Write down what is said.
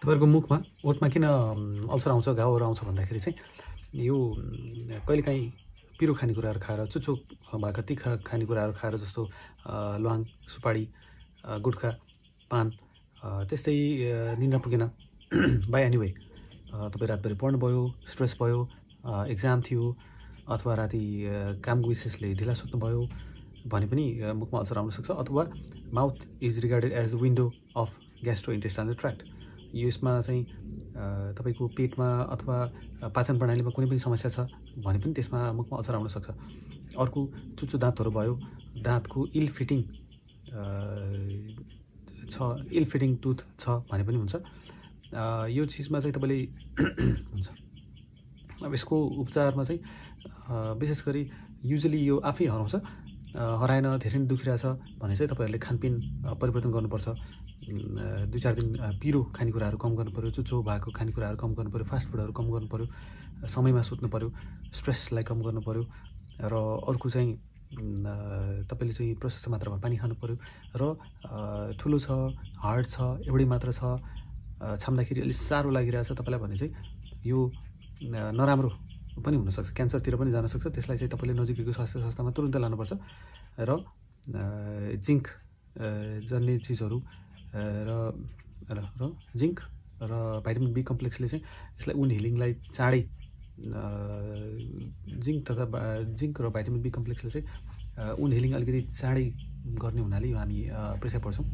तपाईहरुको मुखमा ओठमा किन अल्सर आउँछ घाउहरु आउँछ भन्दाखेरि चाहिँ यो कहिलेकाहीँ पिरो खानेकुराहरु खाएर चुच्चो भएका तीखा खानेकुराहरु खाएर जस्तो ल्वाङ सुपारी गुटखा पान त्यस्तै निन्द्रा पुगेन बाइ एनीवे तपाई रातभरि पढ्नु भयो स्ट्रेस भयो एक्जाम थियो अथवा राति कामको विशेषले ढिला सुत्नु भयो भने पनि मुखमा अल्सर आउन सक्छ अथवा mouth is regarded as window of gastrointestinal tract यसमा चाहिँ तपाईको पेटमा अथवा पाचन प्रणालीमा कुनै पनि समस्या छ भने पनि त्यसमा मुखमा अल्सर आउन सक्छ अर्को चुच्चो दाँतहरु भयो दाँतको इल फिटिङ टुथ छ भने पनि हुन्छ यो चीजमा चाहिँ तपाईले हुन्छ अब यसको उपचारमा चाहिँ विशेष गरी युजुअली यो आफै हराउँछ हराएन धेरै नै दुखिरहेछ भने चाहिँ तपाईहरुले खानपिन परिवर्तन गर्नुपर्छ 2-4 दिन पिरो खानेकुराहरु कम गर्नु पर्यो चुच्चो भएको खानेकुराहरु कम गर्नु पर्यो फास्ट फुडहरु कम गर्नु पर्यो समयमा सुत्नु पर्यो स्ट्रेसलाई कम गर्नु पर्यो र अर्को चाहिँ तपाईले चाहिँ प्रशस्त मात्रामा पानी खानु पर्यो र ठुलो छ हार्ड छ एउटै मात्र छ छाम्दाखेरि अलि साह्रो लागिरहेछ तपाईलाई भने चाहिँ यो नराम्रो पनि हुन सक्छ क्यान्सरतिर पनि जान सक्छ त्यसलाई चाहिँ तपाईले नजिकैको स्वास्थ्य संस्थामा तुरुन्त लानुपर्छ र जिंक जन्ने चीजहरु र जिंक र भिटामिन बी कम्प्लेक्सले चाहिँ यसलाई वुन्ड हिलिङलाई चाँडै जिंक र भिटामिन बी कम्प्लेक्सले चाहिँ वुन्ड हिलिङ अलिकति चाँडै गर्ने हुनाले यो हामी प्रेसर पर्छौं